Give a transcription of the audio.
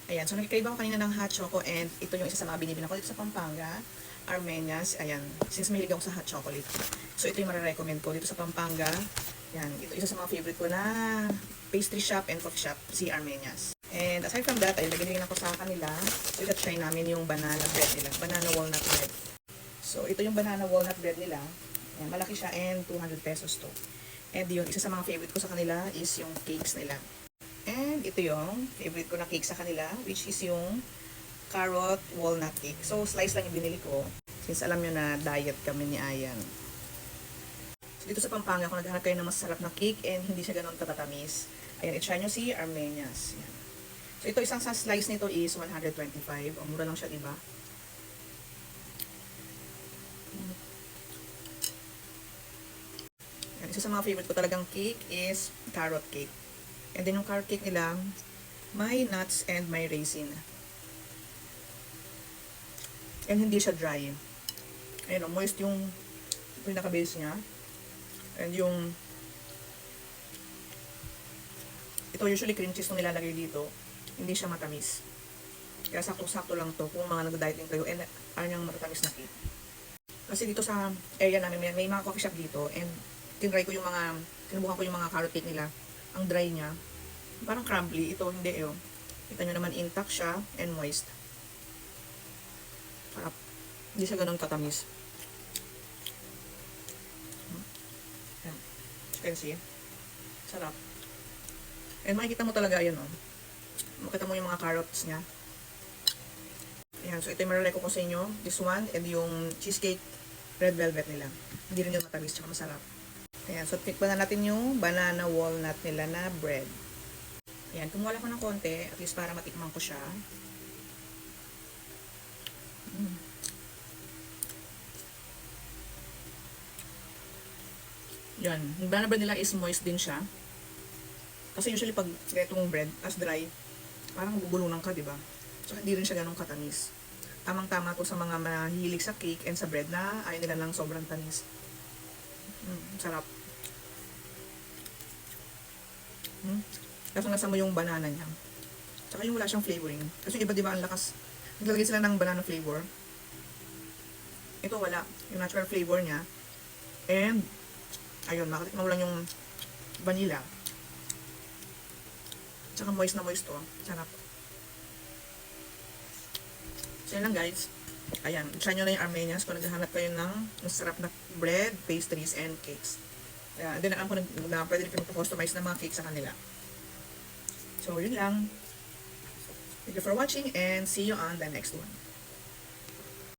Ayan, so nag-crave ako kanina ng hot choco and ito yung isa sa mga binibili ko dito sa Pampanga, Armenias. Ayan, since mahilig ako sa hot chocolate. So ito yung marirecommend ko dito sa Pampanga. Ayan, ito isa sa mga favorite ko na pastry shop and coffee shop, si Armenias. And aside from that, ay nabili ako sa kanila. So ita-try namin yung banana bread nila, banana walnut bread. So ito yung banana walnut bread nila. Ayan, malaki siya and 200 pesos to. And yun, isa sa mga favorite ko sa kanila is yung cakes nila. And ito yung favorite ko na cake sa kanila, which is yung carrot walnut cake. So, slice lang yung binili ko. Since alam nyo na diet kami ni Ayan. So, dito sa Pampanga, kung naghahanap kayo ng masarap na cake and hindi siya ganun katatamis, ayan, i-try nyo si Armenias. Ayan. So, ito isang sa slice nito is 125. O, mura lang siya, diba? Ayan, isa sa mga favorite ko talagang cake is carrot cake. And then yung carrot cake nila, may nuts and may raisin. And hindi siya dry. Ayan o, moist yung pinaka-base niya. And yung ito usually cream cheese nung nilalagay dito, hindi siya matamis. Kaya sakto-sakto lang to kung mga nag-dieting kayo and ayaw niyang matatamis na cake. Kasi dito sa area namin, may mga coffee shop dito and tinry ko yung mga, sinubukan ko yung mga carrot cake nila. Ang dry niya, parang crumbly. Ito hindi eh. Kita nyo naman intact siya and moist. Sarap. Hindi siya ganun katamis. Ayan. As you can see. Sarap. And makikita mo talaga yun, oh. Makita mo yung mga carrots niya. Ayan. So ito yung malalay ko sa inyo. This one and yung cheesecake red velvet nila. Hindi rin yung matamis tsaka masarap. Ayan, so tikman na natin yung banana walnut nila na bread. Ayan, kumuha ko ng konti, at least para matikman ko siya. Yan, yung banana bread nila is moist din siya. Kasi usually pag ganitong bread, as dry, parang bubulunan ka, diba? So hindi rin siya ganun katamis. Tamang-tama to sa mga mahilig sa cake and sa bread na ayaw nila lang sobrang tamis. Sarap. Kasi nasa mo yung banana niya. Tsaka yung wala siyang flavoring. Kasi yung iba diba ang lakas. Naglalagay sila ng banana flavor. Ito wala. Yung natural flavor niya. And, ayun, makatikman mo lang yung vanilla. Tsaka moist na moist to. Sarap. So yun lang guys. Ayan, try nyo na yung Armenias kung naghahanap kayo ng masarap na bread, pastries, and cakes. Kaya, din alam ko na pwede rin mag-customize ng mga cake sa kanila. So, yun lang. Thank you for watching and see you on the next one.